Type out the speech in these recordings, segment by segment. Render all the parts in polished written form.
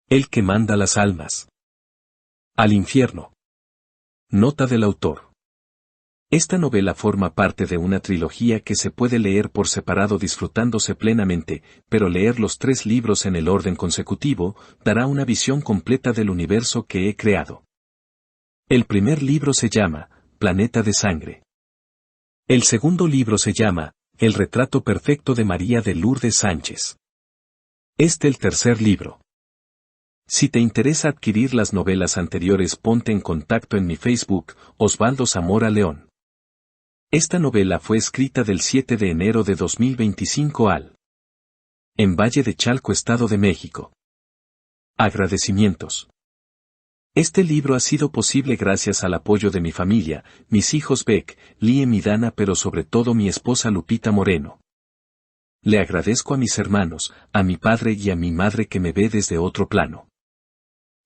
El que manda las almas al infierno. Nota del autor. Esta novela forma parte de una trilogía que se puede leer por separado disfrutándose plenamente, pero leer los 3 libros en el orden consecutivo dará una visión completa del universo que he creado. El primer libro se llama Planeta de Sangre. El segundo libro se llama El retrato perfecto de María de Lourdes Sánchez. El tercer libro. Si te interesa adquirir las novelas anteriores, ponte en contacto en mi Facebook, Osvaldo Zamora León. Esta novela fue escrita del 7 de enero de 2025 en Valle de Chalco, Estado de México. Agradecimientos. Este libro ha sido posible gracias al apoyo de mi familia, mis hijos Beck, Liam y Dana, pero sobre todo mi esposa Lupita Moreno. Le agradezco a mis hermanos, a mi padre y a mi madre que me ve desde otro plano.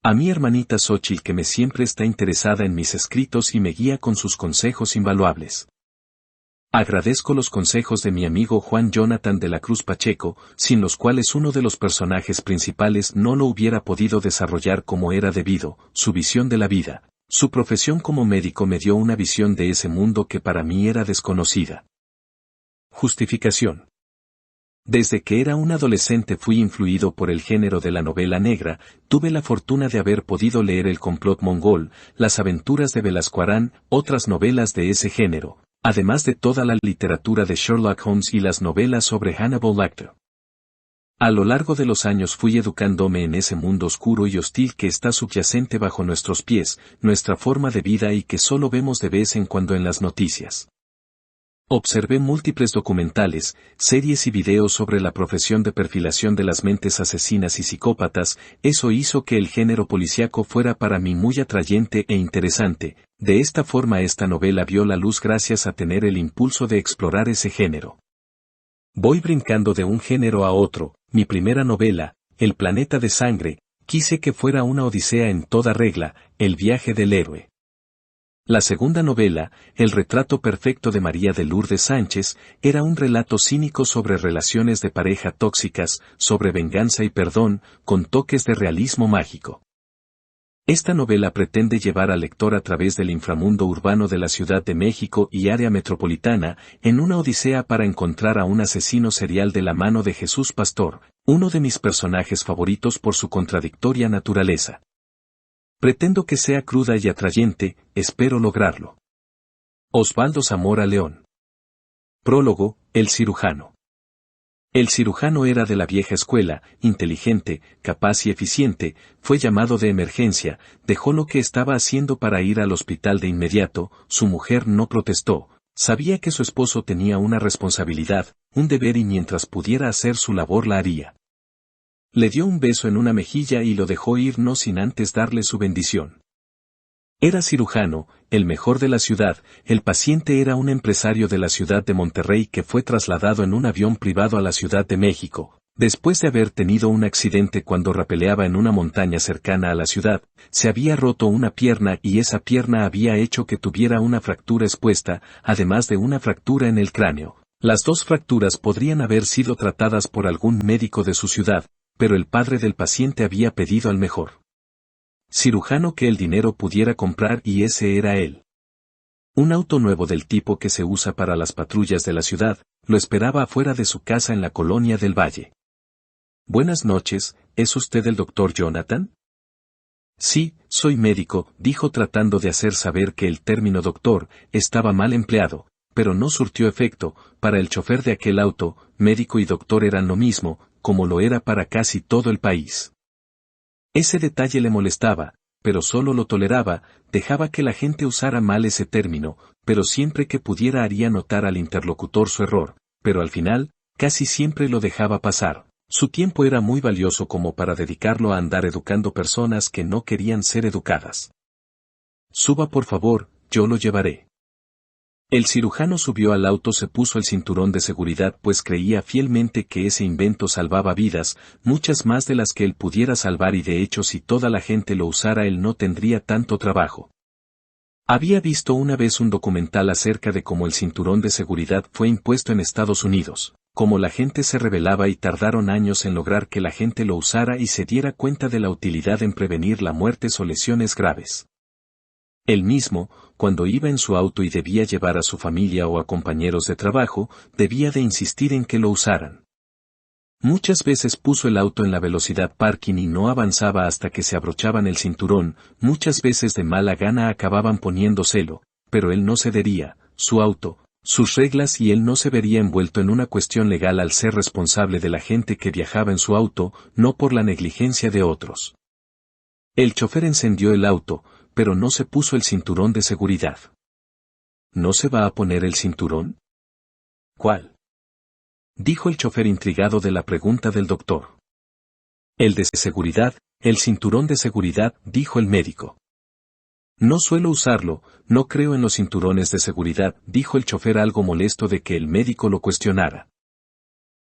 A mi hermanita Xochitl que me siempre está interesada en mis escritos y me guía con sus consejos invaluables. Agradezco los consejos de mi amigo Juan Jonathan de la Cruz Pacheco, sin los cuales uno de los personajes principales no lo hubiera podido desarrollar como era debido. Su visión de la vida, su profesión como médico me dio una visión de ese mundo que para mí era desconocida. Justificación. Desde que era un adolescente fui influido por el género de la novela negra, tuve la fortuna de haber podido leer El complot mongol, Las aventuras de Velasco Arán, otras novelas de ese género, además de toda la literatura de Sherlock Holmes y las novelas sobre Hannibal Lecter. A lo largo de los años fui educándome en ese mundo oscuro y hostil que está subyacente bajo nuestros pies, nuestra forma de vida y que solo vemos de vez en cuando en las noticias. Observé múltiples documentales, series y videos sobre la profesión de perfilación de las mentes asesinas y psicópatas. Eso hizo que el género policíaco fuera para mí muy atrayente e interesante. De esta forma esta novela vio la luz gracias a tener el impulso de explorar ese género. Voy brincando de un género a otro. Mi primera novela, El planeta de sangre, quise que fuera una odisea en toda regla, el viaje del héroe. La segunda novela, El retrato perfecto de María de Lourdes Sánchez, era un relato cínico sobre relaciones de pareja tóxicas, sobre venganza y perdón, con toques de realismo mágico. Esta novela pretende llevar al lector a través del inframundo urbano de la Ciudad de México y área metropolitana, en una odisea para encontrar a un asesino serial de la mano de Jesús Pastor, uno de mis personajes favoritos por su contradictoria naturaleza. Pretendo que sea cruda y atrayente, espero lograrlo. Osvaldo Zamora León. Prólogo, El cirujano. El cirujano era de la vieja escuela, inteligente, capaz y eficiente, fue llamado de emergencia, dejó lo que estaba haciendo para ir al hospital de inmediato, su mujer no protestó, sabía que su esposo tenía una responsabilidad, un deber y mientras pudiera hacer su labor la haría. Le dio un beso en una mejilla y lo dejó ir no sin antes darle su bendición. Era cirujano, el mejor de la ciudad, el paciente era un empresario de la ciudad de Monterrey que fue trasladado en un avión privado a la Ciudad de México, después de haber tenido un accidente cuando rapeleaba en una montaña cercana a la ciudad, se había roto una pierna y esa pierna había hecho que tuviera una fractura expuesta, además de una fractura en el cráneo. Las 2 fracturas podrían haber sido tratadas por algún médico de su ciudad, pero el padre del paciente había pedido al mejor cirujano que el dinero pudiera comprar y ese era él. Un auto nuevo del tipo que se usa para las patrullas de la ciudad, lo esperaba afuera de su casa en la colonia del Valle. Buenas noches, ¿es usted el doctor Jonathan? Sí, soy médico, dijo tratando de hacer saber que el término doctor estaba mal empleado, pero no surtió efecto. Para el chofer de aquel auto, médico y doctor eran lo mismo, como lo era para casi todo el país. Ese detalle le molestaba, pero solo lo toleraba, dejaba que la gente usara mal ese término, pero siempre que pudiera haría notar al interlocutor su error, pero al final, casi siempre lo dejaba pasar. Su tiempo era muy valioso como para dedicarlo a andar educando personas que no querían ser educadas. Suba por favor, yo lo llevaré. El cirujano subió al auto, se puso el cinturón de seguridad pues creía fielmente que ese invento salvaba vidas, muchas más de las que él pudiera salvar y de hecho si toda la gente lo usara él no tendría tanto trabajo. Había visto una vez un documental acerca de cómo el cinturón de seguridad fue impuesto en Estados Unidos. Como la gente se rebelaba y tardaron años en lograr que la gente lo usara y se diera cuenta de la utilidad en prevenir la muerte o lesiones graves. Él mismo, cuando iba en su auto y debía llevar a su familia o a compañeros de trabajo, debía de insistir en que lo usaran. Muchas veces puso el auto en la velocidad parking y no avanzaba hasta que se abrochaban el cinturón, muchas veces de mala gana acababan poniéndoselo, pero él no cedería, su auto, sus reglas y él no se vería envuelto en una cuestión legal al ser responsable de la gente que viajaba en su auto, no por la negligencia de otros. El chofer encendió el auto, pero no se puso el cinturón de seguridad. ¿No se va a poner el cinturón? ¿Cuál? Dijo el chofer intrigado de la pregunta del doctor. El de seguridad, el cinturón de seguridad, dijo el médico. No suelo usarlo, no creo en los cinturones de seguridad, dijo el chofer algo molesto de que el médico lo cuestionara.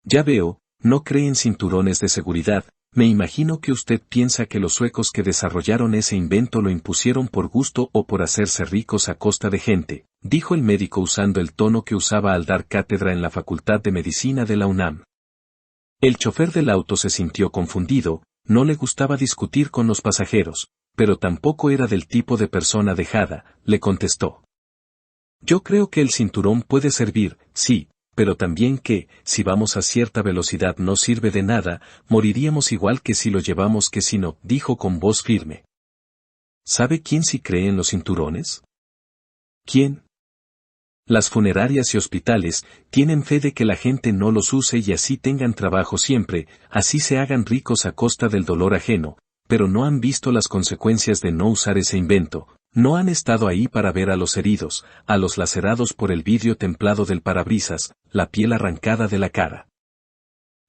Ya veo, no cree en cinturones de seguridad, me imagino que usted piensa que los suecos que desarrollaron ese invento lo impusieron por gusto o por hacerse ricos a costa de gente, dijo el médico usando el tono que usaba al dar cátedra en la Facultad de Medicina de la UNAM. El chofer del auto se sintió confundido, no le gustaba discutir con los pasajeros, pero tampoco era del tipo de persona dejada, le contestó. Yo creo que el cinturón puede servir, sí, pero también que, si vamos a cierta velocidad no sirve de nada, moriríamos igual que si lo llevamos que si no, dijo con voz firme. ¿Sabe quién sí cree en los cinturones? ¿Quién? Las funerarias y hospitales tienen fe de que la gente no los use y así tengan trabajo siempre, así se hagan ricos a costa del dolor ajeno, pero no han visto las consecuencias de no usar ese invento, no han estado ahí para ver a los heridos, a los lacerados por el vidrio templado del parabrisas, la piel arrancada de la cara.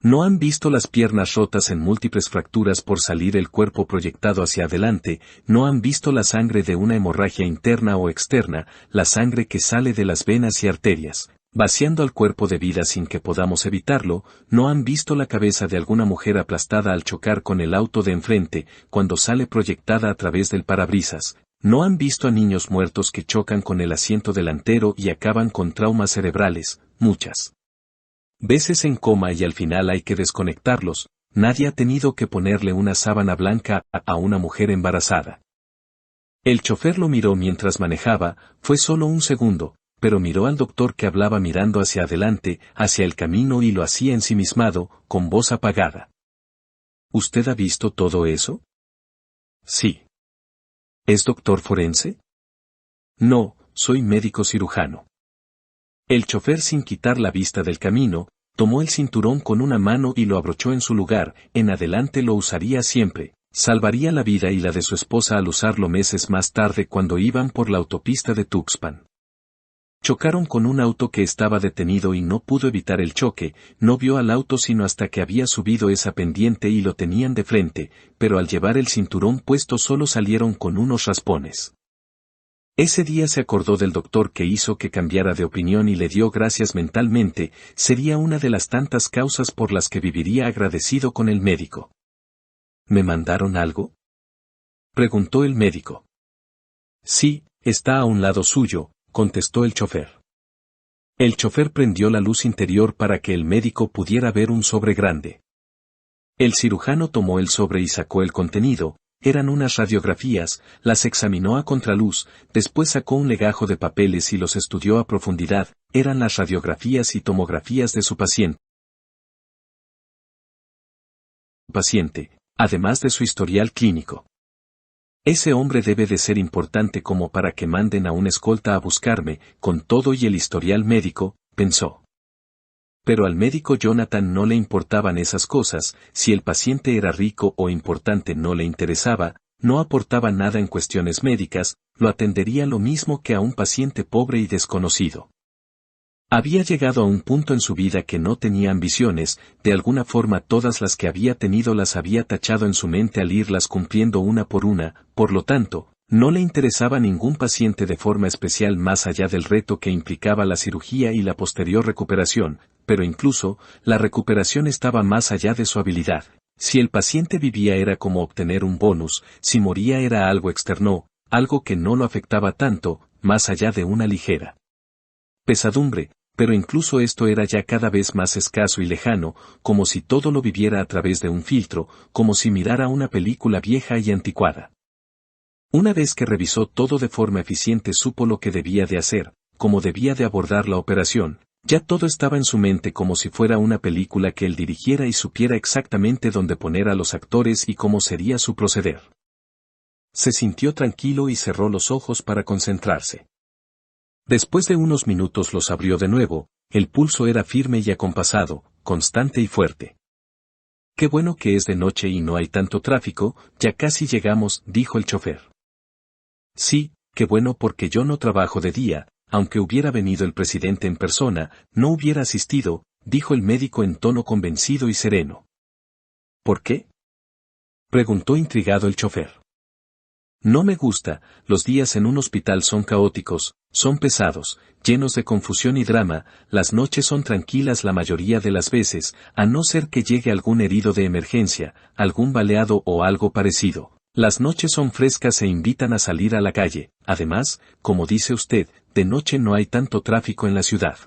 No han visto las piernas rotas en múltiples fracturas por salir el cuerpo proyectado hacia adelante, no han visto la sangre de una hemorragia interna o externa, la sangre que sale de las venas y arterias, vaciando al cuerpo de vida sin que podamos evitarlo, no han visto la cabeza de alguna mujer aplastada al chocar con el auto de enfrente, cuando sale proyectada a través del parabrisas, no han visto a niños muertos que chocan con el asiento delantero y acaban con traumas cerebrales, muchas veces en coma y al final hay que desconectarlos, nadie ha tenido que ponerle una sábana blanca a una mujer embarazada. El chofer lo miró mientras manejaba, fue solo un segundo, pero miró al doctor que hablaba mirando hacia adelante, hacia el camino y lo hacía ensimismado, con voz apagada. ¿Usted ha visto todo eso? Sí. ¿Es doctor forense? No, soy médico cirujano. El chofer sin quitar la vista del camino, tomó el cinturón con una mano y lo abrochó en su lugar, en adelante lo usaría siempre, salvaría la vida y la de su esposa al usarlo meses más tarde cuando iban por la autopista de Tuxpan. Chocaron con un auto que estaba detenido y no pudo evitar el choque, no vio al auto sino hasta que había subido esa pendiente y lo tenían de frente, pero al llevar el cinturón puesto solo salieron con unos raspones. Ese día se acordó del doctor que hizo que cambiara de opinión y le dio gracias mentalmente, sería una de las tantas causas por las que viviría agradecido con el médico. ¿Me mandaron algo?, preguntó el médico. Sí, está a un lado suyo, contestó el chofer. El chofer prendió la luz interior para que el médico pudiera ver un sobre grande. El cirujano tomó el sobre y sacó el contenido. Eran unas radiografías, las examinó a contraluz, después sacó un legajo de papeles y los estudió a profundidad, eran las radiografías y tomografías de su paciente, además de su historial clínico. Ese hombre debe de ser importante como para que manden a un escolta a buscarme, con todo y el historial médico, pensó. Pero al médico Jonathan no le importaban esas cosas, si el paciente era rico o importante no le interesaba, no aportaba nada en cuestiones médicas, lo atendería lo mismo que a un paciente pobre y desconocido. Había llegado a un punto en su vida que no tenía ambiciones, de alguna forma todas las que había tenido las había tachado en su mente al irlas cumpliendo una, por lo tanto, no le interesaba ningún paciente de forma especial más allá del reto que implicaba la cirugía y la posterior recuperación, pero incluso, la recuperación estaba más allá de su habilidad. Si el paciente vivía era como obtener un bonus, si moría era algo externo, algo que no lo afectaba tanto, más allá de una ligera pesadumbre, pero incluso esto era ya cada vez más escaso y lejano, como si todo lo viviera a través de un filtro, como si mirara una película vieja y anticuada. Una vez que revisó todo de forma eficiente supo lo que debía de hacer, cómo debía de abordar la operación, ya todo estaba en su mente como si fuera una película que él dirigiera y supiera exactamente dónde poner a los actores y cómo sería su proceder. Se sintió tranquilo y cerró los ojos para concentrarse. Después de unos minutos los abrió de nuevo, el pulso era firme y acompasado, constante y fuerte. Qué bueno que es de noche y no hay tanto tráfico, ya casi llegamos, dijo el chofer. Sí, qué bueno porque yo no trabajo de día, aunque hubiera venido el presidente en persona, no hubiera asistido, dijo el médico en tono convencido y sereno. ¿Por qué?, preguntó intrigado el chofer. No me gusta, los días en un hospital son caóticos, son pesados, llenos de confusión y drama, las noches son tranquilas la mayoría de las veces, a no ser que llegue algún herido de emergencia, algún baleado o algo parecido. Las noches son frescas e invitan a salir a la calle, además, como dice usted, de noche no hay tanto tráfico en la ciudad.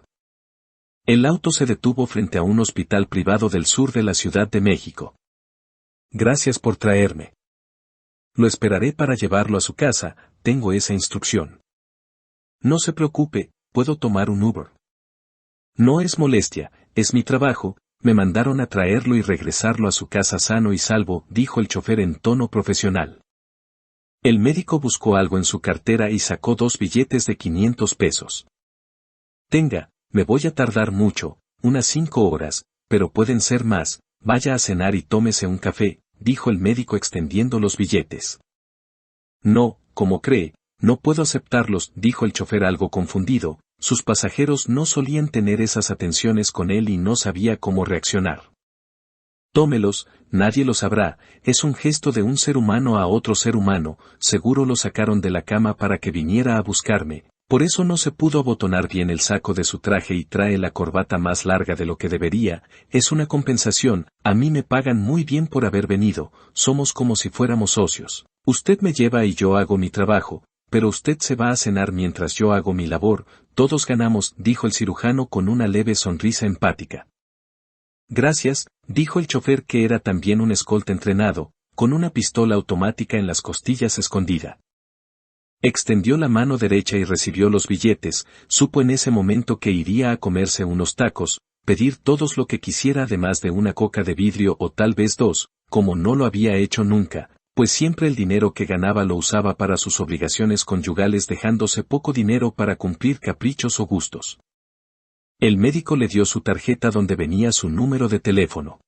El auto se detuvo frente a un hospital privado del sur de la Ciudad de México. Gracias por traerme. Lo esperaré para llevarlo a su casa, tengo esa instrucción. No se preocupe, puedo tomar un Uber. No es molestia, es mi trabajo, me mandaron a traerlo y regresarlo a su casa sano y salvo, dijo el chofer en tono profesional. El médico buscó algo en su cartera y sacó 2 billetes de 500 pesos. Tenga, me voy a tardar mucho, unas 5 horas, pero pueden ser más, vaya a cenar y tómese un café, dijo el médico extendiendo los billetes. No, como cree, no puedo aceptarlos, dijo el chofer algo confundido, sus pasajeros no solían tener esas atenciones con él y no sabía cómo reaccionar. Tómelos, nadie lo sabrá, es un gesto de un ser humano a otro ser humano, seguro lo sacaron de la cama para que viniera a buscarme, por eso no se pudo abotonar bien el saco de su traje y trae la corbata más larga de lo que debería, es una compensación, a mí me pagan muy bien por haber venido, somos como si fuéramos socios, usted me lleva y yo hago mi trabajo, pero usted se va a cenar mientras yo hago mi labor, todos ganamos, dijo el cirujano con una leve sonrisa empática. Gracias, dijo el chofer que era también un escolta entrenado, con una pistola automática en las costillas escondida. Extendió la mano derecha y recibió los billetes, supo en ese momento que iría a comerse unos tacos, pedir todos lo que quisiera además de una coca de vidrio o tal vez 2, como no lo había hecho nunca, pues siempre el dinero que ganaba lo usaba para sus obligaciones conyugales dejándose poco dinero para cumplir caprichos o gustos. El médico le dio su tarjeta donde venía su número de teléfono.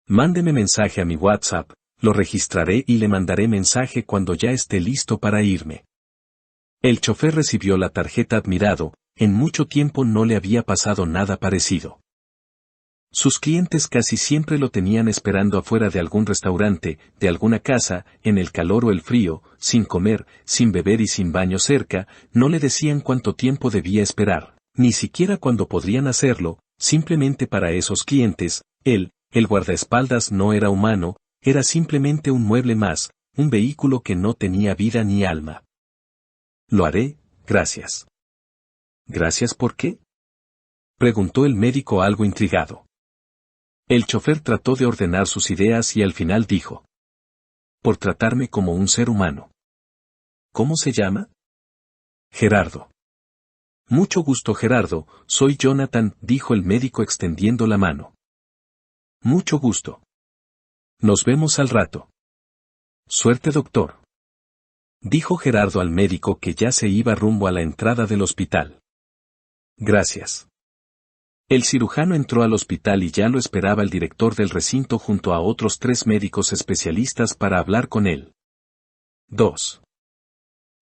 Mándeme mensaje a mi WhatsApp, lo registraré y le mandaré mensaje cuando ya esté listo para irme. El chofer recibió la tarjeta admirado, en mucho tiempo no le había pasado nada parecido. Sus clientes casi siempre lo tenían esperando afuera de algún restaurante, de alguna casa, en el calor o el frío, sin comer, sin beber y sin baño cerca, no le decían cuánto tiempo debía esperar, ni siquiera cuándo podrían hacerlo, simplemente para esos clientes, él, el guardaespaldas no era humano, era simplemente un mueble más, un vehículo que no tenía vida ni alma. Lo haré, gracias. ¿Gracias por qué?, preguntó el médico algo intrigado. El chofer trató de ordenar sus ideas y al final dijo: por tratarme como un ser humano. ¿Cómo se llama? Gerardo. Mucho gusto, Gerardo, soy Jonathan, dijo el médico extendiendo la mano. Mucho gusto. Nos vemos al rato. Suerte, doctor, dijo Gerardo al médico que ya se iba rumbo a la entrada del hospital. Gracias. El cirujano entró al hospital y ya lo esperaba el director del recinto junto a otros 3 médicos especialistas para hablar con él. 2.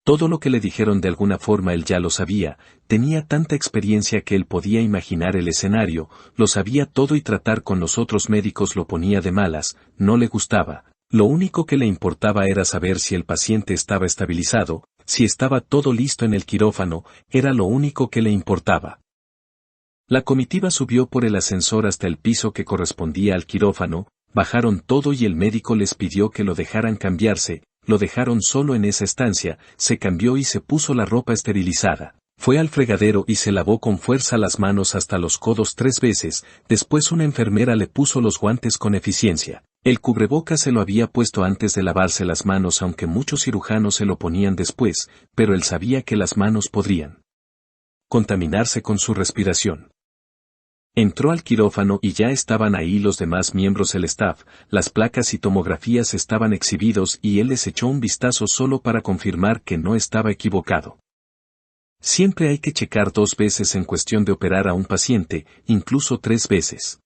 Todo lo que le dijeron de alguna forma él ya lo sabía, tenía tanta experiencia que él podía imaginar el escenario, lo sabía todo y tratar con los otros médicos lo ponía de malas, no le gustaba, lo único que le importaba era saber si el paciente estaba estabilizado, si estaba todo listo en el quirófano, era lo único que le importaba. La comitiva subió por el ascensor hasta el piso que correspondía al quirófano, bajaron todo y el médico les pidió que lo dejaran cambiarse, lo dejaron solo en esa estancia, se cambió y se puso la ropa esterilizada. Fue al fregadero y se lavó con fuerza las manos hasta los codos 3 veces, después una enfermera le puso los guantes con eficiencia. El cubrebocas se lo había puesto antes de lavarse las manos, aunque muchos cirujanos se lo ponían después, pero él sabía que las manos podrían contaminarse con su respiración. Entró al quirófano y ya estaban ahí los demás miembros del staff, las placas y tomografías estaban exhibidos y él les echó un vistazo solo para confirmar que no estaba equivocado. Siempre hay que checar 2 veces en cuestión de operar a un paciente, incluso 3 veces.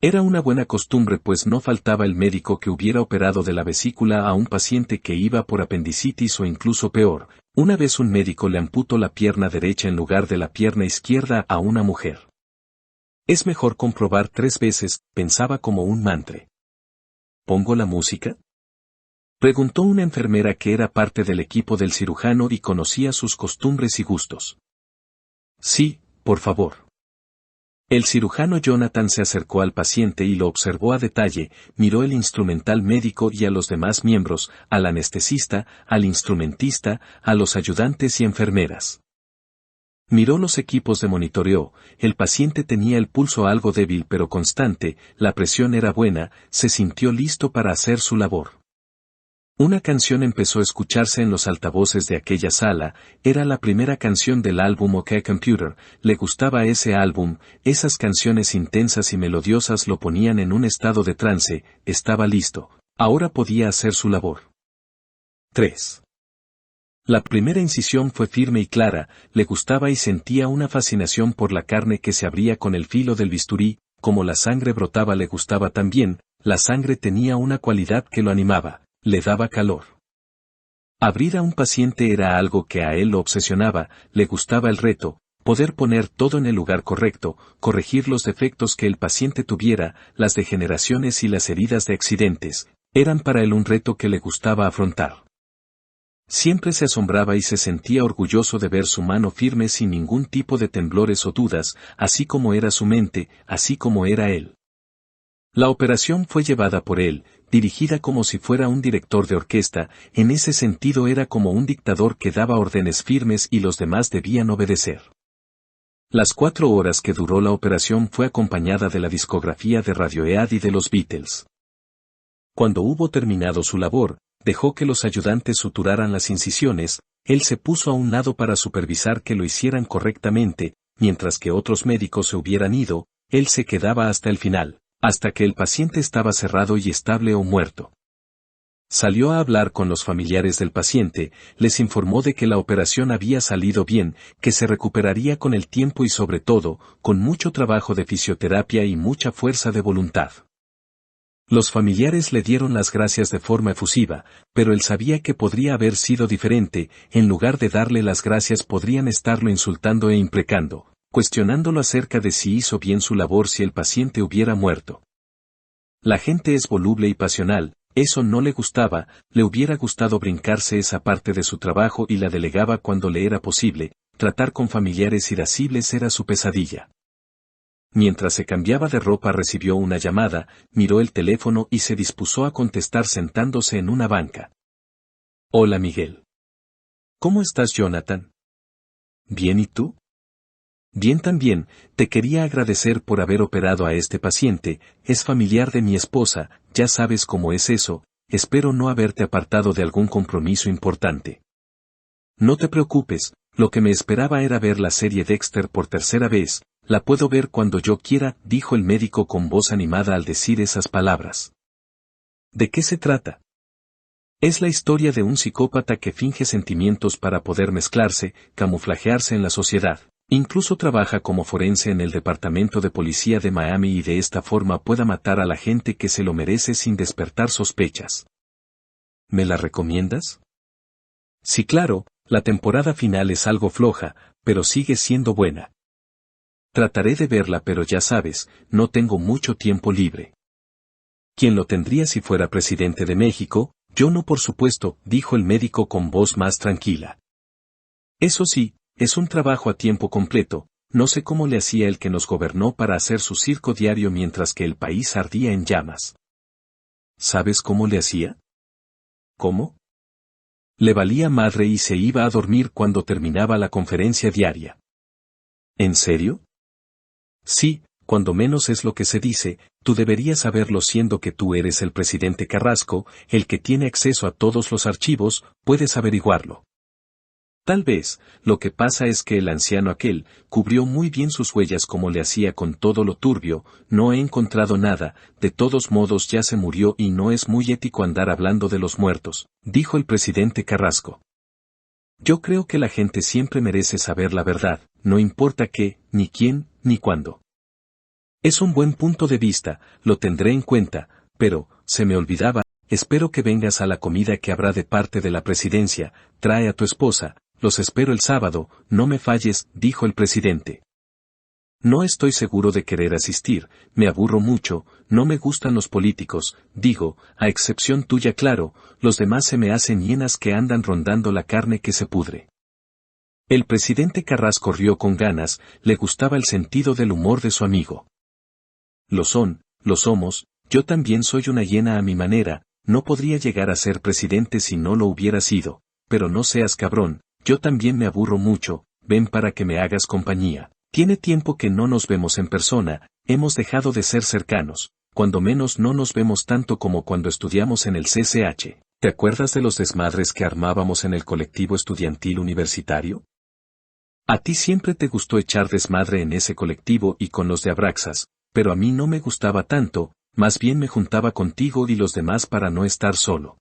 Era una buena costumbre, pues no faltaba el médico que hubiera operado de la vesícula a un paciente que iba por apendicitis o incluso peor. Una vez un médico le amputó la pierna derecha en lugar de la pierna izquierda a una mujer. Es mejor comprobar 3 veces, pensaba como un mantra. ¿Pongo la música?, preguntó una enfermera que era parte del equipo del cirujano y conocía sus costumbres y gustos. Sí, por favor. El cirujano Jonathan se acercó al paciente y lo observó a detalle, miró el instrumental médico y a los demás miembros, al anestesista, al instrumentista, a los ayudantes y enfermeras. Miró los equipos de monitoreo, el paciente tenía el pulso algo débil pero constante, la presión era buena, se sintió listo para hacer su labor. Una canción empezó a escucharse en los altavoces de aquella sala, era la primera canción del álbum OK Computer, le gustaba ese álbum, esas canciones intensas y melodiosas lo ponían en un estado de trance, estaba listo, ahora podía hacer su labor. 3. La primera incisión fue firme y clara, le gustaba y sentía una fascinación por la carne que se abría con el filo del bisturí, como la sangre brotaba le gustaba también, la sangre tenía una cualidad que lo animaba. Le daba calor. Abrir a un paciente era algo que a él lo obsesionaba, le gustaba el reto, poder poner todo en el lugar correcto, corregir los defectos que el paciente tuviera, las degeneraciones y las heridas de accidentes, eran para él un reto que le gustaba afrontar. Siempre se asombraba y se sentía orgulloso de ver su mano firme sin ningún tipo de temblores o dudas, así como era su mente, así como era él. La operación fue llevada por él, dirigida como si fuera un director de orquesta, en ese sentido era como un dictador que daba órdenes firmes y los demás debían obedecer. Las 4 horas que duró la operación fue acompañada de la discografía de Radiohead y de los Beatles. Cuando hubo terminado su labor, dejó que los ayudantes suturaran las incisiones, él se puso a un lado para supervisar que lo hicieran correctamente, mientras que otros médicos se hubieran ido, él se quedaba hasta el final. Hasta que el paciente estaba cerrado y estable o muerto. Salió a hablar con los familiares del paciente, les informó de que la operación había salido bien, que se recuperaría con el tiempo y sobre todo, con mucho trabajo de fisioterapia y mucha fuerza de voluntad. Los familiares le dieron las gracias de forma efusiva, pero él sabía que podría haber sido diferente, en lugar de darle las gracias podrían estarlo insultando e imprecando, cuestionándolo acerca de si hizo bien su labor si el paciente hubiera muerto. La gente es voluble y pasional, eso no le gustaba, le hubiera gustado brincarse esa parte de su trabajo y la delegaba cuando le era posible, tratar con familiares irascibles era su pesadilla. Mientras se cambiaba de ropa recibió una llamada, miró el teléfono y se dispuso a contestar sentándose en una banca. Hola Miguel. ¿Cómo estás, Jonathan? Bien, ¿y tú? Bien también, te quería agradecer por haber operado a este paciente, es familiar de mi esposa, ya sabes cómo es eso, espero no haberte apartado de algún compromiso importante. No te preocupes, lo que me esperaba era ver la serie Dexter por 3ª vez, la puedo ver cuando yo quiera, dijo el médico con voz animada al decir esas palabras. ¿De qué se trata? Es la historia de un psicópata que finge sentimientos para poder mezclarse, camuflajearse en la sociedad. Incluso trabaja como forense en el departamento de policía de Miami y de esta forma pueda matar a la gente que se lo merece sin despertar sospechas. ¿Me la recomiendas? Sí, claro, la temporada final es algo floja, pero sigue siendo buena. Trataré de verla, pero ya sabes, no tengo mucho tiempo libre. ¿Quién lo tendría si fuera presidente de México? Yo no, por supuesto, dijo el médico con voz más tranquila. Eso sí, es un trabajo a tiempo completo, no sé cómo le hacía el que nos gobernó para hacer su circo diario mientras que el país ardía en llamas. ¿Sabes cómo le hacía? ¿Cómo? Le valía madre y se iba a dormir cuando terminaba la conferencia diaria. ¿En serio? Sí, cuando menos es lo que se dice, tú deberías saberlo siendo que tú eres el presidente Carrasco, el que tiene acceso a todos los archivos, puedes averiguarlo. Tal vez, lo que pasa es que el anciano aquel, cubrió muy bien sus huellas como le hacía con todo lo turbio, no he encontrado nada, de todos modos ya se murió y no es muy ético andar hablando de los muertos, dijo el presidente Carrasco. Yo creo que la gente siempre merece saber la verdad, no importa qué, ni quién, ni cuándo. Es un buen punto de vista, lo tendré en cuenta, pero, se me olvidaba, espero que vengas a la comida que habrá de parte de la presidencia, trae a tu esposa, los espero el sábado, no me falles, dijo el presidente. No estoy seguro de querer asistir, me aburro mucho, no me gustan los políticos, digo, a excepción tuya claro, los demás se me hacen hienas que andan rondando la carne que se pudre. El presidente Carrasco rió con ganas, le gustaba el sentido del humor de su amigo. Lo somos, yo también soy una hiena a mi manera, no podría llegar a ser presidente si no lo hubiera sido, pero no seas cabrón. Yo también me aburro mucho, ven para que me hagas compañía. Tiene tiempo que no nos vemos en persona, hemos dejado de ser cercanos, cuando menos no nos vemos tanto como cuando estudiamos en el CCH. ¿Te acuerdas de los desmadres que armábamos en el colectivo estudiantil universitario? A ti siempre te gustó echar desmadre en ese colectivo y con los de Abraxas, pero a mí no me gustaba tanto, más bien me juntaba contigo y los demás para no estar solo.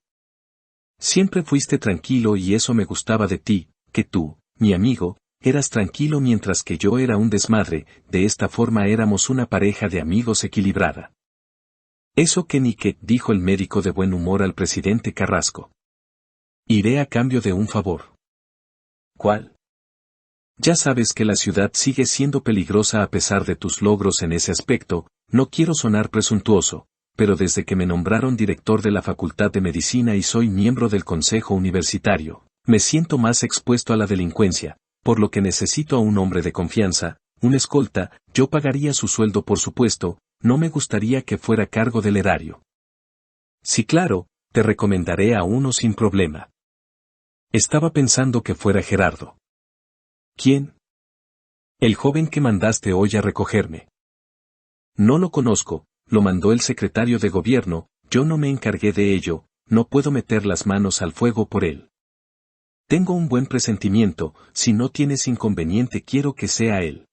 Siempre fuiste tranquilo y eso me gustaba de ti, que tú, mi amigo, eras tranquilo mientras que yo era un desmadre, de esta forma éramos una pareja de amigos equilibrada. Eso que ni que, dijo el médico de buen humor al presidente Carrasco. Iré a cambio de un favor. ¿Cuál? Ya sabes que la ciudad sigue siendo peligrosa a pesar de tus logros en ese aspecto, no quiero sonar presuntuoso, pero desde que me nombraron director de la Facultad de Medicina y soy miembro del Consejo Universitario, me siento más expuesto a la delincuencia, por lo que necesito a un hombre de confianza, un escolta, yo pagaría su sueldo por supuesto, no me gustaría que fuera a cargo del erario. Sí claro, te recomendaré a uno sin problema. Estaba pensando que fuera Gerardo. ¿Quién? El joven que mandaste hoy a recogerme. No lo conozco, lo mandó el secretario de gobierno, yo no me encargué de ello, no puedo meter las manos al fuego por él. Tengo un buen presentimiento, si no tienes inconveniente quiero que sea él.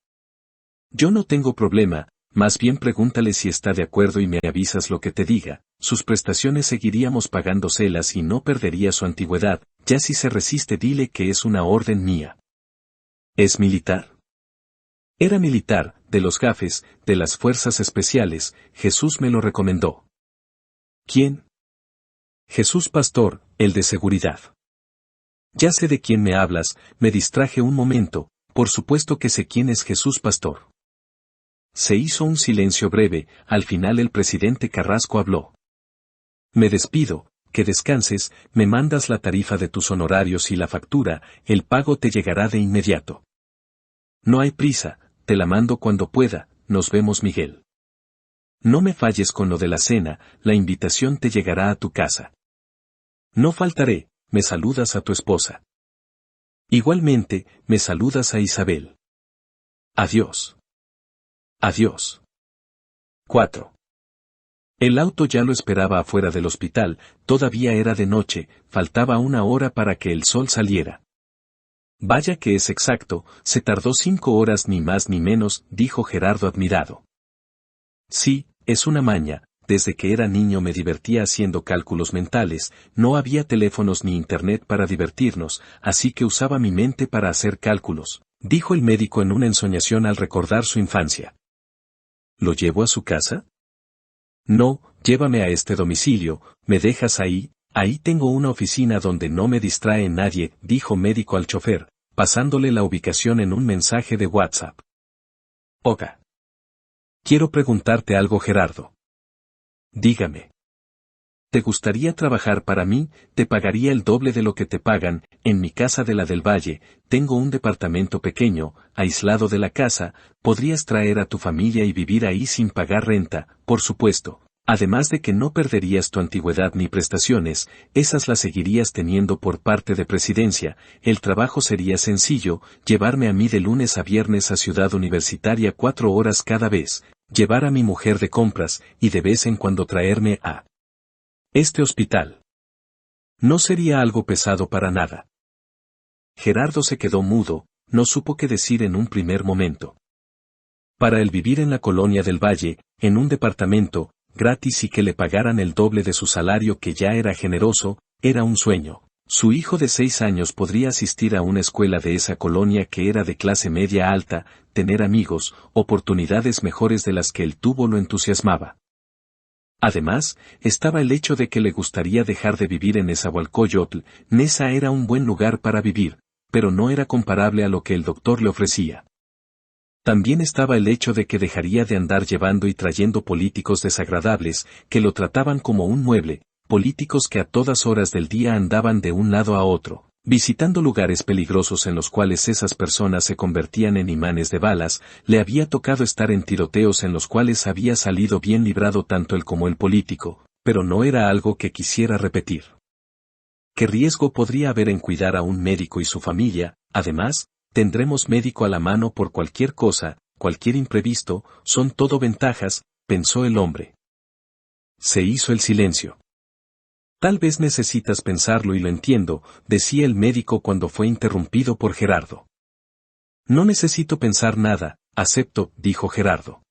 Yo no tengo problema, más bien pregúntale si está de acuerdo y me avisas lo que te diga, sus prestaciones seguiríamos pagándoselas y no perdería su antigüedad, ya si se resiste dile que es una orden mía. ¿Es militar? Era militar, de los GAFES, de las Fuerzas Especiales, Jesús me lo recomendó. ¿Quién? Jesús Pastor, el de seguridad. Ya sé de quién me hablas, me distraje un momento, por supuesto que sé quién es Jesús Pastor. Se hizo un silencio breve, al final el presidente Carrasco habló. Me despido, que descanses, me mandas la tarifa de tus honorarios y la factura, el pago te llegará de inmediato. No hay prisa, te la mando cuando pueda, nos vemos Miguel. No me falles con lo de la cena, la invitación te llegará a tu casa. No faltaré, me saludas a tu esposa. Igualmente, me saludas a Isabel. Adiós. Adiós. 4. El auto ya lo esperaba afuera del hospital, todavía era de noche, faltaba una hora para que el sol saliera. Vaya que es exacto, se tardó 5 horas ni más ni menos, dijo Gerardo admirado. Sí, es una maña, desde que era niño me divertía haciendo cálculos mentales, no había teléfonos ni internet para divertirnos, así que usaba mi mente para hacer cálculos, dijo el médico en una ensoñación al recordar su infancia. ¿Lo llevo a su casa? No, llévame a este domicilio, me dejas ahí tengo una oficina donde no me distrae nadie, dijo médico al chofer, pasándole la ubicación en un mensaje de WhatsApp. Oga. Quiero preguntarte algo, Gerardo. Dígame. ¿Te gustaría trabajar para mí? Te pagaría el doble de lo que te pagan, en mi casa de la del Valle, tengo un departamento pequeño, aislado de la casa, podrías traer a tu familia y vivir ahí sin pagar renta, por supuesto, Además de que no perderías tu antigüedad ni prestaciones, esas las seguirías teniendo por parte de Presidencia, el trabajo sería sencillo, llevarme a mí de lunes a viernes a Ciudad Universitaria 4 horas cada vez, llevar a mi mujer de compras y de vez en cuando traerme a este hospital. No sería algo pesado para nada. Gerardo se quedó mudo, no supo qué decir en un primer momento. Para él vivir en la colonia del Valle, en un departamento, gratis y que le pagaran el doble de su salario que ya era generoso, era un sueño. Su hijo de 6 años podría asistir a una escuela de esa colonia que era de clase media alta, tener amigos, oportunidades mejores de las que él tuvo lo entusiasmaba. Además, estaba el hecho de que le gustaría dejar de vivir en Nezahualcóyotl. Neza era un buen lugar para vivir, pero no era comparable a lo que el doctor le ofrecía. También estaba el hecho de que dejaría de andar llevando y trayendo políticos desagradables, que lo trataban como un mueble, políticos que a todas horas del día andaban de un lado a otro, visitando lugares peligrosos en los cuales esas personas se convertían en imanes de balas. Le había tocado estar en tiroteos en los cuales había salido bien librado tanto él como el político, pero no era algo que quisiera repetir. ¿Qué riesgo podría haber en cuidar a un médico y su familia? Además, tendremos médico a la mano por cualquier cosa, cualquier imprevisto, son todo ventajas, pensó el hombre. Se hizo el silencio. Tal vez necesitas pensarlo y lo entiendo, decía el médico cuando fue interrumpido por Gerardo. No necesito pensar nada, acepto, dijo Gerardo.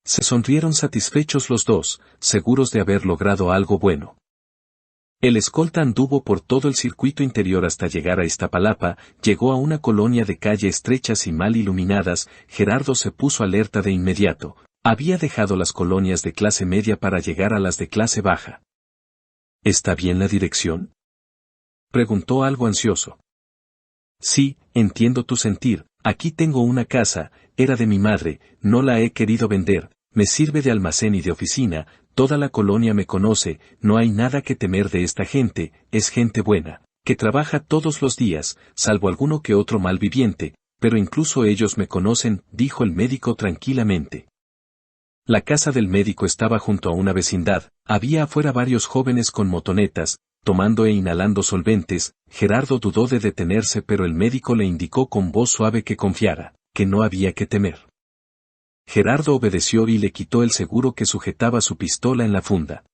Se sonrieron satisfechos los dos, seguros de haber logrado algo bueno. El escolta anduvo por todo el circuito interior hasta llegar a Iztapalapa, llegó a una colonia de calles estrechas y mal iluminadas. Gerardo se puso alerta de inmediato. Había dejado las colonias de clase media para llegar a las de clase baja. ¿Está bien la dirección?, preguntó algo ansioso. Sí, entiendo tu sentir, aquí tengo una casa, era de mi madre, no la he querido vender, me sirve de almacén y de oficina, toda la colonia me conoce, no hay nada que temer de esta gente, es gente buena, que trabaja todos los días, salvo alguno que otro malviviente, pero incluso ellos me conocen, dijo el médico tranquilamente. La casa del médico estaba junto a una vecindad, había afuera varios jóvenes con motonetas, tomando e inhalando solventes. Gerardo dudó de detenerse, pero el médico le indicó con voz suave que confiara, que no había que temer. Gerardo obedeció y le quitó el seguro que sujetaba su pistola en la funda.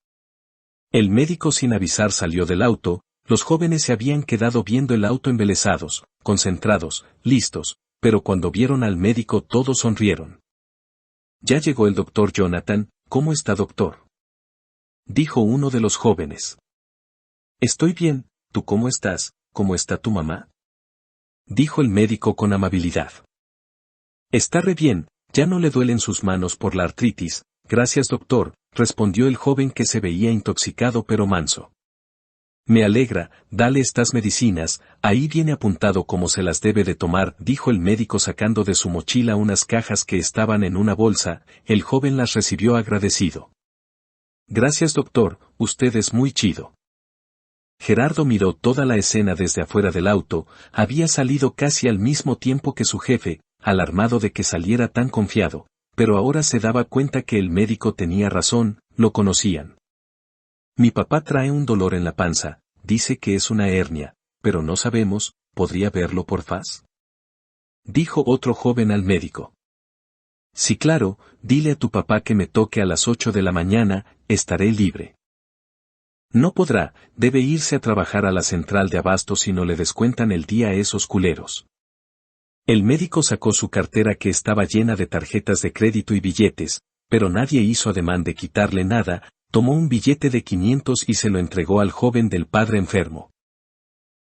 El médico sin avisar salió del auto. Los jóvenes se habían quedado viendo el auto embelesados, concentrados, listos, pero cuando vieron al médico todos sonrieron. Ya llegó el doctor Jonathan. ¿Cómo está, doctor?, dijo uno de los jóvenes. Estoy bien, ¿tú cómo estás? ¿Cómo está tu mamá?, dijo el médico con amabilidad. Está re bien, ya no le duelen sus manos por la artritis. Gracias, doctor, respondió el joven que se veía intoxicado pero manso. Me alegra, dale estas medicinas, ahí viene apuntado cómo se las debe de tomar, dijo el médico sacando de su mochila unas cajas que estaban en una bolsa. El joven las recibió agradecido. Gracias, doctor, usted es muy chido. Gerardo miró toda la escena desde afuera del auto. Había salido casi al mismo tiempo que su jefe, alarmado de que saliera tan confiado, pero ahora se daba cuenta que el médico tenía razón, lo conocían. Mi papá trae un dolor en la panza, dice que es una hernia, pero no sabemos, ¿podría verlo porfas?, dijo otro joven al médico. Sí, claro, dile a tu papá que me toque a las 8 de la mañana, estaré libre. No podrá, debe irse a trabajar a la central de abastos si no le descuentan el día a esos culeros. El médico sacó su cartera que estaba llena de tarjetas de crédito y billetes, pero nadie hizo ademán de quitarle nada. Tomó un billete de 500 y se lo entregó al joven del padre enfermo.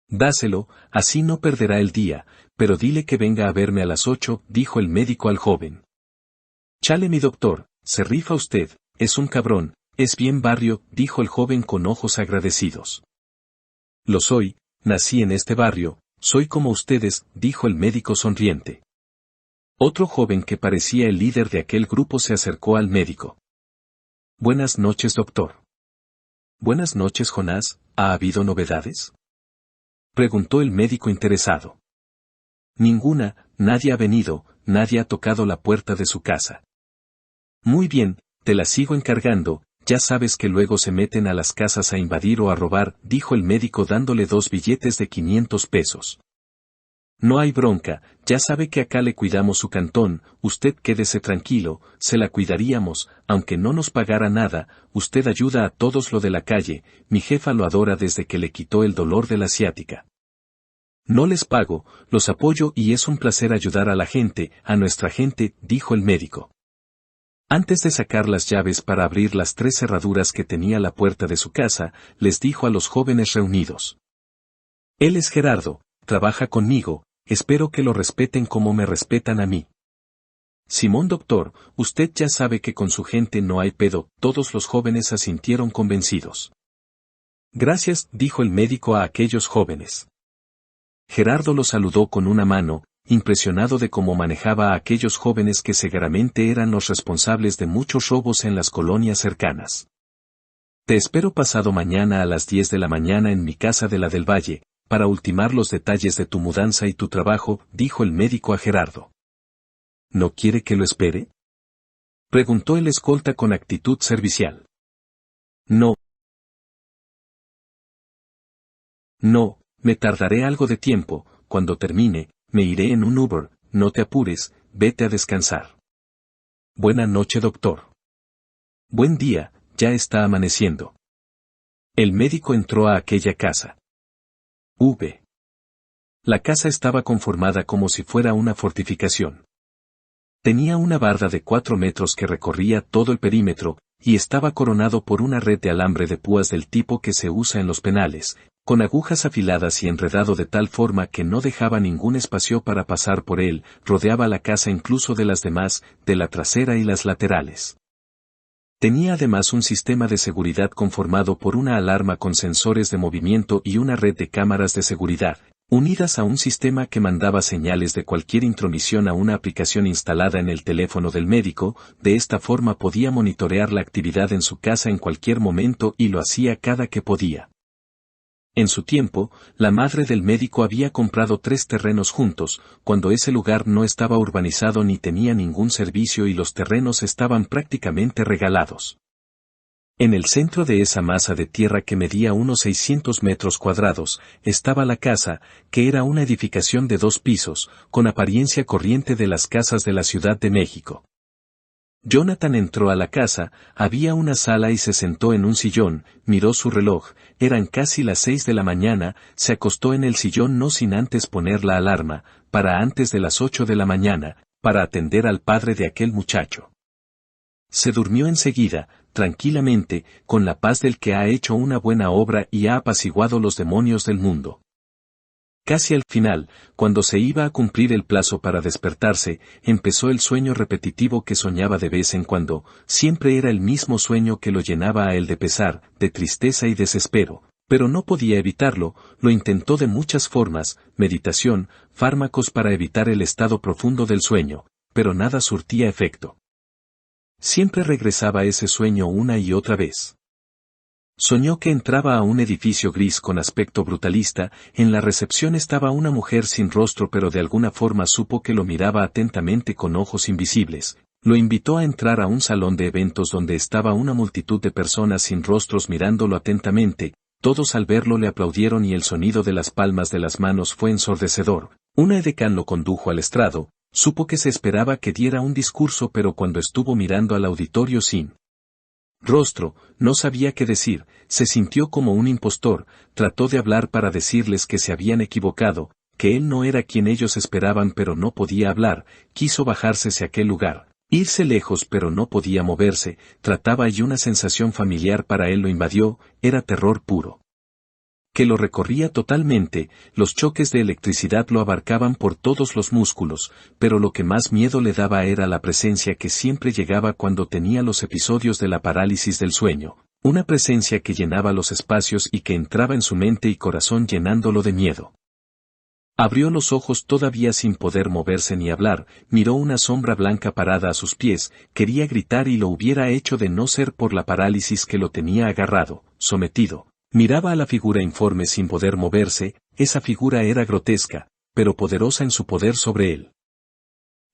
Dáselo, así no perderá el día, pero dile que venga a verme a las 8, dijo el médico al joven. Chale, mi doctor, se rifa usted, es un cabrón, es bien barrio, dijo el joven con ojos agradecidos. Lo soy, nací en este barrio, soy como ustedes, dijo el médico sonriente. Otro joven que parecía el líder de aquel grupo se acercó al médico. Buenas noches, doctor. Buenas noches, Jonás, ¿ha habido novedades?, preguntó el médico interesado. Ninguna, nadie ha venido, nadie ha tocado la puerta de su casa. Muy bien, Te la sigo encargando, ya sabes que luego se meten a las casas a invadir o a robar, dijo el médico dándole 2 billetes de 500 pesos. No hay bronca, ya sabe que acá le cuidamos su cantón, usted quédese tranquilo, se la cuidaríamos, aunque no nos pagara nada, usted ayuda a todos lo de la calle, mi jefa lo adora desde que le quitó el dolor de la ciática. No les pago, los apoyo y es un placer ayudar a la gente, a nuestra gente, dijo el médico. Antes de sacar las llaves para abrir las 3 cerraduras que tenía la puerta de su casa, les dijo a los jóvenes reunidos. Él es Gerardo, trabaja conmigo, espero que lo respeten como me respetan a mí. Simón doctor, usted ya sabe que con su gente no hay pedo, todos los jóvenes asintieron convencidos. Gracias, dijo el médico a aquellos jóvenes. Gerardo lo saludó con una mano, impresionado de cómo manejaba a aquellos jóvenes que seguramente eran los responsables de muchos robos en las colonias cercanas. Te espero pasado mañana a las 10 de la mañana en mi casa de la del Valle, para ultimar los detalles de tu mudanza y tu trabajo, dijo el médico a Gerardo. ¿No quiere que lo espere?, preguntó el escolta con actitud servicial. No. No, me tardaré algo de tiempo, cuando termine, me iré en un Uber, no te apures, vete a descansar. Buena noche doctor. Buen día, ya está amaneciendo. El médico entró a aquella casa. La casa estaba conformada como si fuera una fortificación. Tenía una barda de 4 metros que recorría todo el perímetro, y estaba coronado por una red de alambre de púas del tipo que se usa en los penales, con agujas afiladas y enredado de tal forma que no dejaba ningún espacio para pasar por él, rodeaba la casa incluso de las demás, de la trasera y las laterales. Tenía además un sistema de seguridad conformado por una alarma con sensores de movimiento y una red de cámaras de seguridad, unidas a un sistema que mandaba señales de cualquier intromisión a una aplicación instalada en el teléfono del médico. De esta forma podía monitorear la actividad en su casa en cualquier momento y lo hacía cada que podía. En su tiempo, la madre del médico había comprado 3 terrenos juntos, cuando ese lugar no estaba urbanizado ni tenía ningún servicio y los terrenos estaban prácticamente regalados. En el centro de esa masa de tierra que medía unos 600 metros cuadrados, estaba la casa, que era una edificación de 2 pisos, con apariencia corriente de las casas de la Ciudad de México. Jonathan entró a la casa, había una sala y se sentó en un sillón, miró su reloj, eran casi las 6 de la mañana, se acostó en el sillón no sin antes poner la alarma, para antes de las 8 de la mañana, para atender al padre de aquel muchacho. Se durmió enseguida, tranquilamente, con la paz del que ha hecho una buena obra y ha apaciguado los demonios del mundo. Casi al final, cuando se iba a cumplir el plazo para despertarse, empezó el sueño repetitivo que soñaba de vez en cuando, siempre era el mismo sueño que lo llenaba a él de pesar, de tristeza y desespero, pero no podía evitarlo, lo intentó de muchas formas, meditación, fármacos para evitar el estado profundo del sueño, pero nada surtía efecto. Siempre regresaba a ese sueño una y otra vez. Soñó que entraba a un edificio gris con aspecto brutalista, en la recepción estaba una mujer sin rostro pero de alguna forma supo que lo miraba atentamente con ojos invisibles, lo invitó a entrar a un salón de eventos donde estaba una multitud de personas sin rostros mirándolo atentamente, todos al verlo le aplaudieron y el sonido de las palmas de las manos fue ensordecedor. Una edecán lo condujo al estrado, supo que se esperaba que diera un discurso pero cuando estuvo mirando al auditorio sin rostro, no sabía qué decir, se sintió como un impostor, trató de hablar para decirles que se habían equivocado, que él no era quien ellos esperaban pero no podía hablar, quiso bajarse hacia aquel lugar, irse lejos pero no podía moverse, trataba y una sensación familiar para él lo invadió, era terror puro. Que lo recorría totalmente, los choques de electricidad lo abarcaban por todos los músculos, pero lo que más miedo le daba era la presencia que siempre llegaba cuando tenía los episodios de la parálisis del sueño, una presencia que llenaba los espacios y que entraba en su mente y corazón llenándolo de miedo. Abrió los ojos todavía sin poder moverse ni hablar, miró una sombra blanca parada a sus pies, quería gritar y lo hubiera hecho de no ser por la parálisis que lo tenía agarrado, sometido. Miraba a la figura informe sin poder moverse, esa figura era grotesca, pero poderosa en su poder sobre él.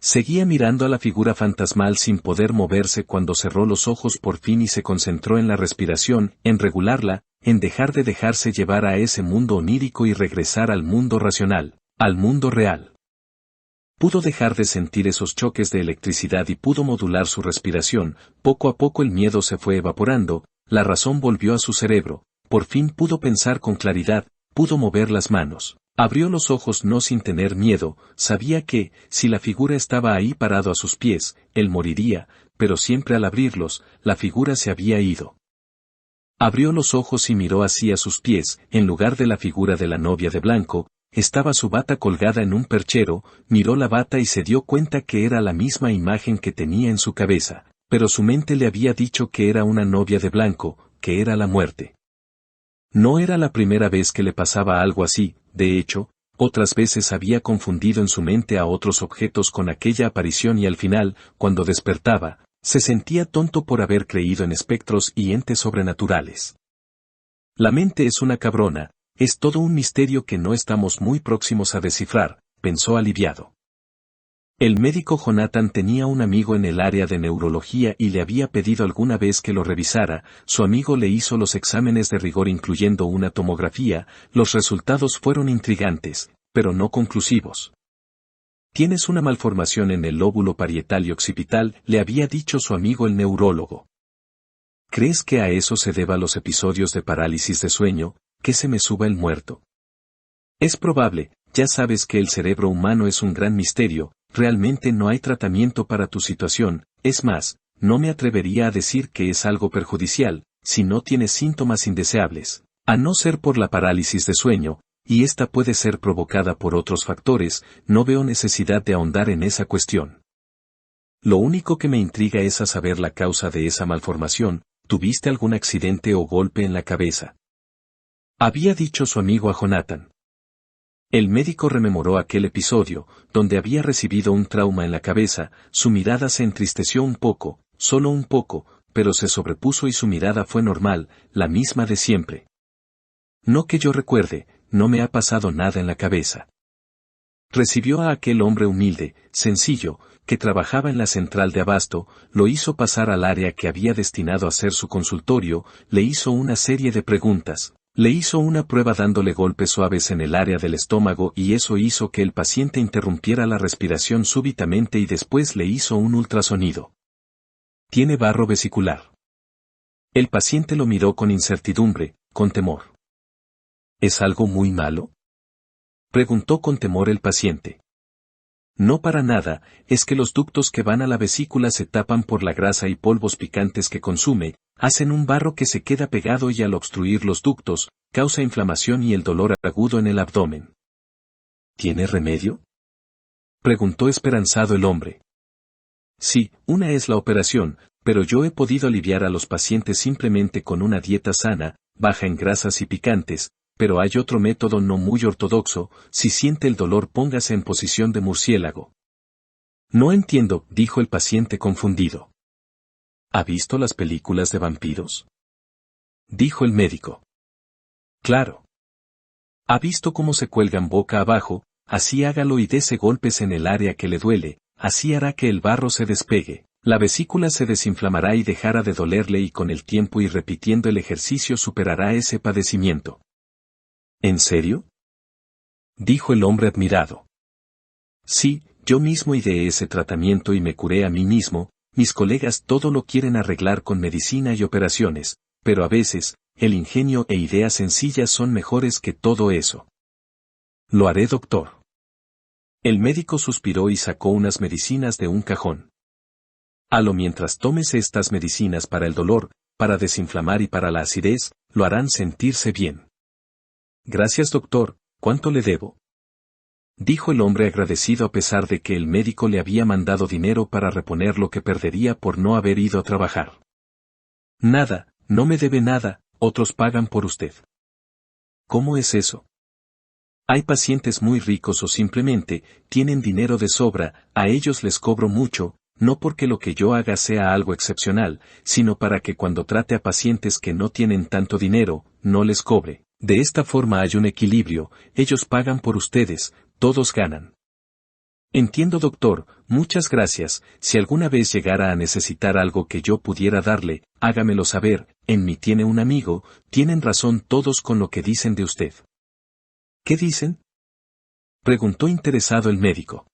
Seguía mirando a la figura fantasmal sin poder moverse cuando cerró los ojos por fin y se concentró en la respiración, en regularla, en dejar de dejarse llevar a ese mundo onírico y regresar al mundo racional, al mundo real. Pudo dejar de sentir esos choques de electricidad y pudo modular su respiración, poco a poco el miedo se fue evaporando, la razón volvió a su cerebro, por fin pudo pensar con claridad, pudo mover las manos. Abrió los ojos no sin tener miedo, sabía que, si la figura estaba ahí parado a sus pies, él moriría, pero siempre al abrirlos, la figura se había ido. Abrió los ojos y miró hacia sus pies, en lugar de la figura de la novia de blanco, estaba su bata colgada en un perchero, miró la bata y se dio cuenta que era la misma imagen que tenía en su cabeza, pero su mente le había dicho que era una novia de blanco, que era la muerte. No era la primera vez que le pasaba algo así, de hecho, otras veces había confundido en su mente a otros objetos con aquella aparición y al final, cuando despertaba, se sentía tonto por haber creído en espectros y entes sobrenaturales. La mente es una cabrona, es todo un misterio que no estamos muy próximos a descifrar, pensó aliviado. El médico Jonathan tenía un amigo en el área de neurología y le había pedido alguna vez que lo revisara, su amigo le hizo los exámenes de rigor incluyendo una tomografía, los resultados fueron intrigantes, pero no conclusivos. Tienes una malformación en el lóbulo parietal y occipital, le había dicho su amigo el neurólogo. ¿Crees que a eso se deba los episodios de parálisis de sueño, que se me suba el muerto? Es probable, ya sabes que el cerebro humano es un gran misterio, realmente no hay tratamiento para tu situación, es más, no me atrevería a decir que es algo perjudicial, si no tienes síntomas indeseables, a no ser por la parálisis de sueño, y esta puede ser provocada por otros factores, no veo necesidad de ahondar en esa cuestión. Lo único que me intriga es a saber la causa de esa malformación, ¿tuviste algún accidente o golpe en la cabeza? Había dicho su amigo a Jonathan. El médico rememoró aquel episodio, donde había recibido un trauma en la cabeza, su mirada se entristeció un poco, solo un poco, pero se sobrepuso y su mirada fue normal, la misma de siempre. No que yo recuerde, no me ha pasado nada en la cabeza. Recibió a aquel hombre humilde, sencillo, que trabajaba en la central de abasto, lo hizo pasar al área que había destinado a ser su consultorio, le hizo una serie de preguntas. Le hizo una prueba dándole golpes suaves en el área del estómago y eso hizo que el paciente interrumpiera la respiración súbitamente y después le hizo un ultrasonido. Tiene barro vesicular. El paciente lo miró con incertidumbre, con temor. ¿Es algo muy malo? Preguntó con temor el paciente. No para nada, es que los ductos que van a la vesícula se tapan por la grasa y polvos picantes que consume, hacen un barro que se queda pegado y al obstruir los ductos, causa inflamación y el dolor agudo en el abdomen. ¿Tiene remedio? Preguntó esperanzado el hombre. Sí, una es la operación, pero yo he podido aliviar a los pacientes simplemente con una dieta sana, baja en grasas y picantes, pero hay otro método no muy ortodoxo, si siente el dolor póngase en posición de murciélago. No entiendo, dijo el paciente confundido. ¿Ha visto las películas de vampiros? Dijo el médico. Claro. ¿Ha visto cómo se cuelgan boca abajo? Así hágalo y dese golpes en el área que le duele, así hará que el barro se despegue, la vesícula se desinflamará y dejará de dolerle y con el tiempo y repitiendo el ejercicio superará ese padecimiento. ¿En serio? Dijo el hombre admirado. Sí, yo mismo ideé ese tratamiento y me curé a mí mismo, mis colegas todo lo quieren arreglar con medicina y operaciones, pero a veces, el ingenio e ideas sencillas son mejores que todo eso. Lo haré, doctor. El médico suspiró y sacó unas medicinas de un cajón. Halo mientras tomes estas medicinas para el dolor, para desinflamar y para la acidez, lo harán sentirse bien. Gracias, doctor, ¿cuánto le debo? Dijo el hombre agradecido a pesar de que el médico le había mandado dinero para reponer lo que perdería por no haber ido a trabajar. Nada, no me debe nada, otros pagan por usted. ¿Cómo es eso? Hay pacientes muy ricos o simplemente, tienen dinero de sobra, a ellos les cobro mucho, no porque lo que yo haga sea algo excepcional, sino para que cuando trate a pacientes que no tienen tanto dinero, no les cobre. De esta forma hay un equilibrio, ellos pagan por ustedes, todos ganan. Entiendo, doctor, muchas gracias. Si alguna vez llegara a necesitar algo que yo pudiera darle, hágamelo saber. En mí tiene un amigo. Tienen razón todos con lo que dicen de usted. ¿Qué dicen?, preguntó interesado el médico.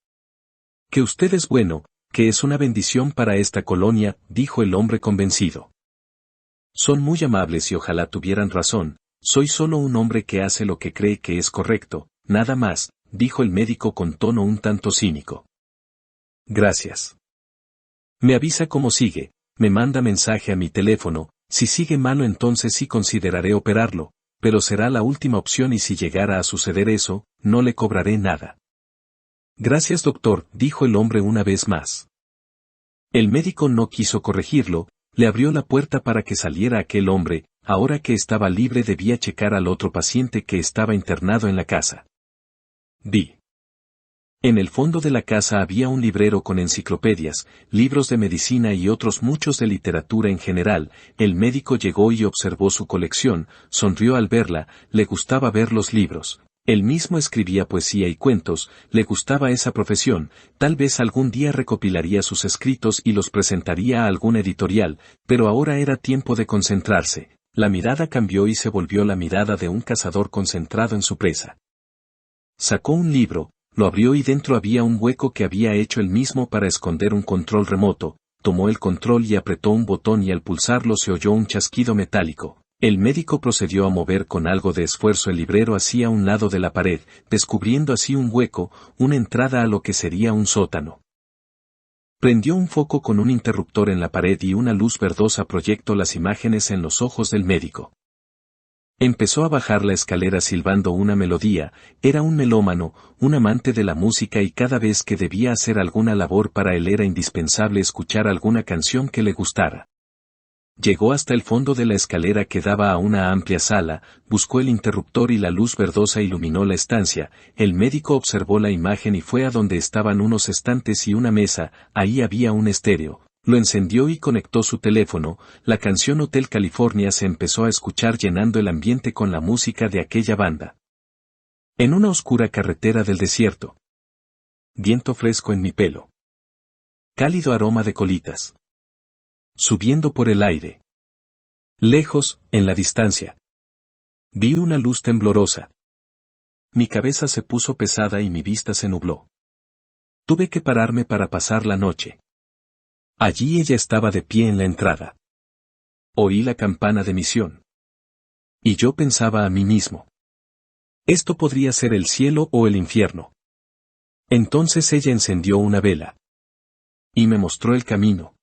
Que usted es bueno, que es una bendición para esta colonia, dijo el hombre convencido. Son muy amables y ojalá tuvieran razón. Soy solo un hombre que hace lo que cree que es correcto, nada más, dijo el médico con tono un tanto cínico. Gracias. Me avisa cómo sigue, me manda mensaje a mi teléfono. Si sigue malo entonces sí consideraré operarlo, pero será la última opción y si llegara a suceder eso, no le cobraré nada. Gracias, doctor, dijo el hombre una vez más. El médico no quiso corregirlo, le abrió la puerta para que saliera aquel hombre. Ahora que estaba libre debía checar al otro paciente que estaba internado en la casa. Vi. En el fondo de la casa había un librero con enciclopedias, libros de medicina y otros muchos de literatura en general. El médico llegó y observó su colección, sonrió al verla, le gustaba ver los libros. Él mismo escribía poesía y cuentos, le gustaba esa profesión, tal vez algún día recopilaría sus escritos y los presentaría a algún editorial, pero ahora era tiempo de concentrarse. La mirada cambió y se volvió la mirada de un cazador concentrado en su presa. Sacó un libro, lo abrió y dentro había un hueco que había hecho él mismo para esconder un control remoto. Tomó el control y apretó un botón y al pulsarlo se oyó un chasquido metálico. El médico procedió a mover con algo de esfuerzo el librero hacia un lado de la pared, descubriendo así un hueco, una entrada a lo que sería un sótano. Prendió un foco con un interruptor en la pared y una luz verdosa proyectó las imágenes en los ojos del médico. Empezó a bajar la escalera silbando una melodía. Era un melómano, un amante de la música y cada vez que debía hacer alguna labor para él era indispensable escuchar alguna canción que le gustara. Llegó hasta el fondo de la escalera que daba a una amplia sala, buscó el interruptor y la luz verdosa iluminó la estancia. El médico observó la imagen y fue a donde estaban unos estantes y una mesa. Ahí había un estéreo. Lo encendió y conectó su teléfono. La canción Hotel California se empezó a escuchar llenando el ambiente con la música de aquella banda. En una oscura carretera del desierto. Viento fresco en mi pelo. Cálido aroma de colitas. Subiendo por el aire. Lejos, en la distancia. Vi una luz temblorosa. Mi cabeza se puso pesada y mi vista se nubló. Tuve que pararme para pasar la noche. Allí ella estaba de pie en la entrada. Oí la campana de misión. Y yo pensaba a mí mismo. Esto podría ser el cielo o el infierno. Entonces ella encendió una vela. Y me mostró el camino.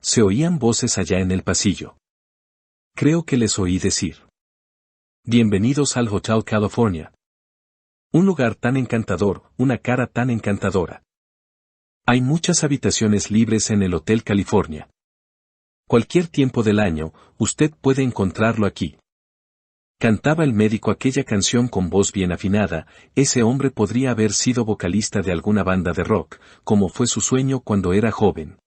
Se oían voces allá en el pasillo. Creo que les oí decir. Bienvenidos al Hotel California. Un lugar tan encantador, una cara tan encantadora. Hay muchas habitaciones libres en el Hotel California. Cualquier tiempo del año, usted puede encontrarlo aquí. Cantaba el médico aquella canción con voz bien afinada. Ese hombre podría haber sido vocalista de alguna banda de rock, como fue su sueño cuando era joven.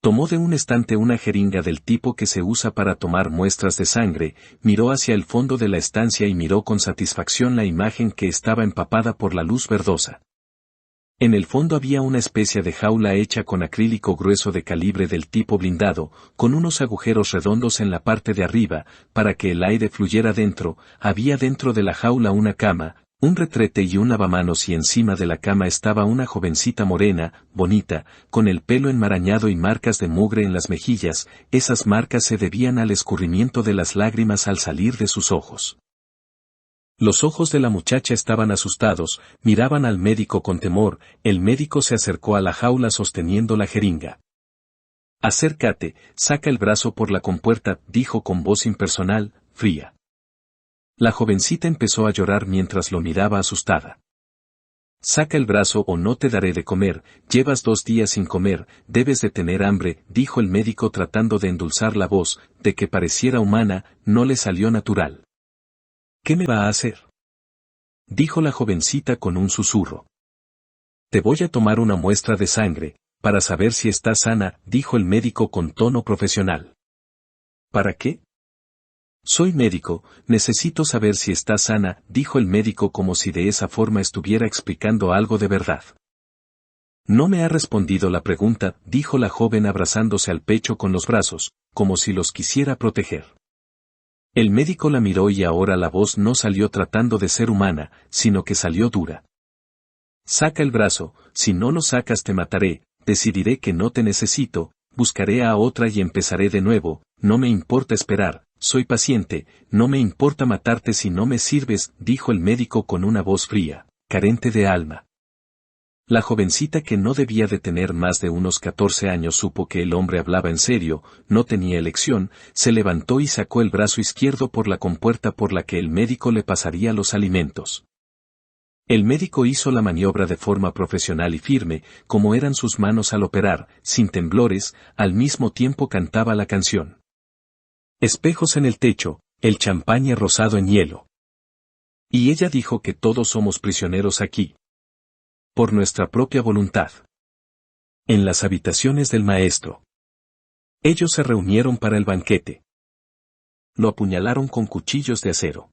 Tomó de un estante una jeringa del tipo que se usa para tomar muestras de sangre, miró hacia el fondo de la estancia y miró con satisfacción la imagen que estaba empapada por la luz verdosa. En el fondo había una especie de jaula hecha con acrílico grueso de calibre del tipo blindado, con unos agujeros redondos en la parte de arriba, para que el aire fluyera dentro. Había dentro de la jaula una cama, un retrete y un lavamanos y encima de la cama estaba una jovencita morena, bonita, con el pelo enmarañado y marcas de mugre en las mejillas. Esas marcas se debían al escurrimiento de las lágrimas al salir de sus ojos. Los ojos de la muchacha estaban asustados, miraban al médico con temor. El médico se acercó a la jaula sosteniendo la jeringa. Acércate, saca el brazo por la compuerta, dijo con voz impersonal, fría. La jovencita empezó a llorar mientras lo miraba asustada. Saca el brazo o no te daré de comer, llevas 2 días sin comer, debes de tener hambre, dijo el médico tratando de endulzar la voz, de que pareciera humana, no le salió natural. ¿Qué me va a hacer?, dijo la jovencita con un susurro. Te voy a tomar una muestra de sangre, para saber si estás sana, dijo el médico con tono profesional. ¿Para qué? Soy médico, necesito saber si estás sana, dijo el médico como si de esa forma estuviera explicando algo de verdad. No me ha respondido la pregunta, dijo la joven abrazándose al pecho con los brazos, como si los quisiera proteger. El médico la miró y ahora la voz no salió tratando de ser humana, sino que salió dura. Saca el brazo, si no lo sacas te mataré, decidiré que no te necesito, buscaré a otra y empezaré de nuevo, no me importa esperar, soy paciente, no me importa matarte si no me sirves, dijo el médico con una voz fría, carente de alma. La jovencita, que no debía de tener más de unos 14 años, supo que el hombre hablaba en serio, no tenía elección, se levantó y sacó el brazo izquierdo por la compuerta por la que el médico le pasaría los alimentos. El médico hizo la maniobra de forma profesional y firme, como eran sus manos al operar, sin temblores, al mismo tiempo cantaba la canción. Espejos en el techo, el champaña rosado en hielo. Y ella dijo que todos somos prisioneros aquí. Por nuestra propia voluntad. En las habitaciones del maestro. Ellos se reunieron para el banquete. Lo apuñalaron con cuchillos de acero.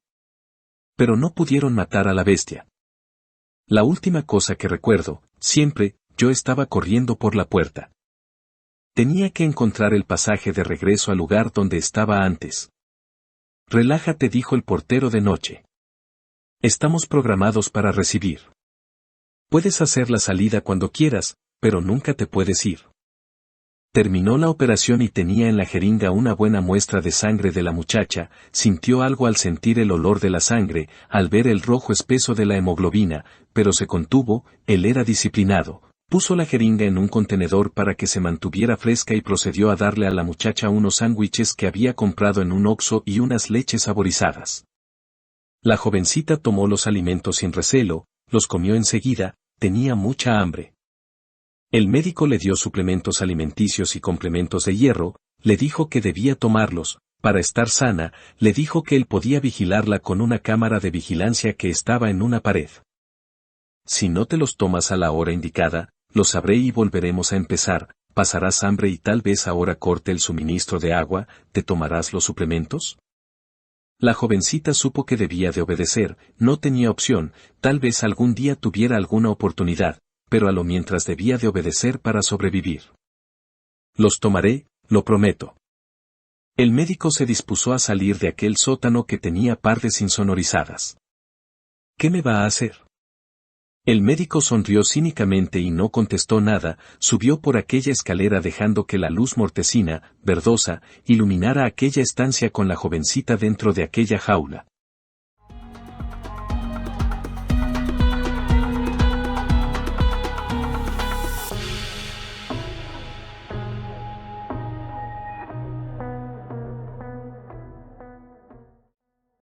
Pero no pudieron matar a la bestia. La última cosa que recuerdo, siempre, yo estaba corriendo por la puerta. Tenía que encontrar el pasaje de regreso al lugar donde estaba antes. Relájate, dijo el portero de noche. Estamos programados para recibir. Puedes hacer la salida cuando quieras, pero nunca te puedes ir. Terminó la operación y tenía en la jeringa una buena muestra de sangre de la muchacha, sintió algo al sentir el olor de la sangre, al ver el rojo espeso de la hemoglobina, pero se contuvo, él era disciplinado, puso la jeringa en un contenedor para que se mantuviera fresca y procedió a darle a la muchacha unos sándwiches que había comprado en un Oxxo y unas leches saborizadas. La jovencita tomó los alimentos sin recelo, los comió enseguida, tenía mucha hambre. El médico le dio suplementos alimenticios y complementos de hierro, le dijo que debía tomarlos, para estar sana, le dijo que él podía vigilarla con una cámara de vigilancia que estaba en una pared. Si no te los tomas a la hora indicada, lo sabré y volveremos a empezar, pasarás hambre y tal vez ahora corte el suministro de agua, ¿te tomarás los suplementos? La jovencita supo que debía de obedecer, no tenía opción, tal vez algún día tuviera alguna oportunidad, pero a lo mientras debía de obedecer para sobrevivir. Los tomaré, lo prometo. El médico se dispuso a salir de aquel sótano que tenía partes insonorizadas. ¿Qué me va a hacer? El médico sonrió cínicamente y no contestó nada, subió por aquella escalera dejando que la luz mortecina, verdosa, iluminara aquella estancia con la jovencita dentro de aquella jaula.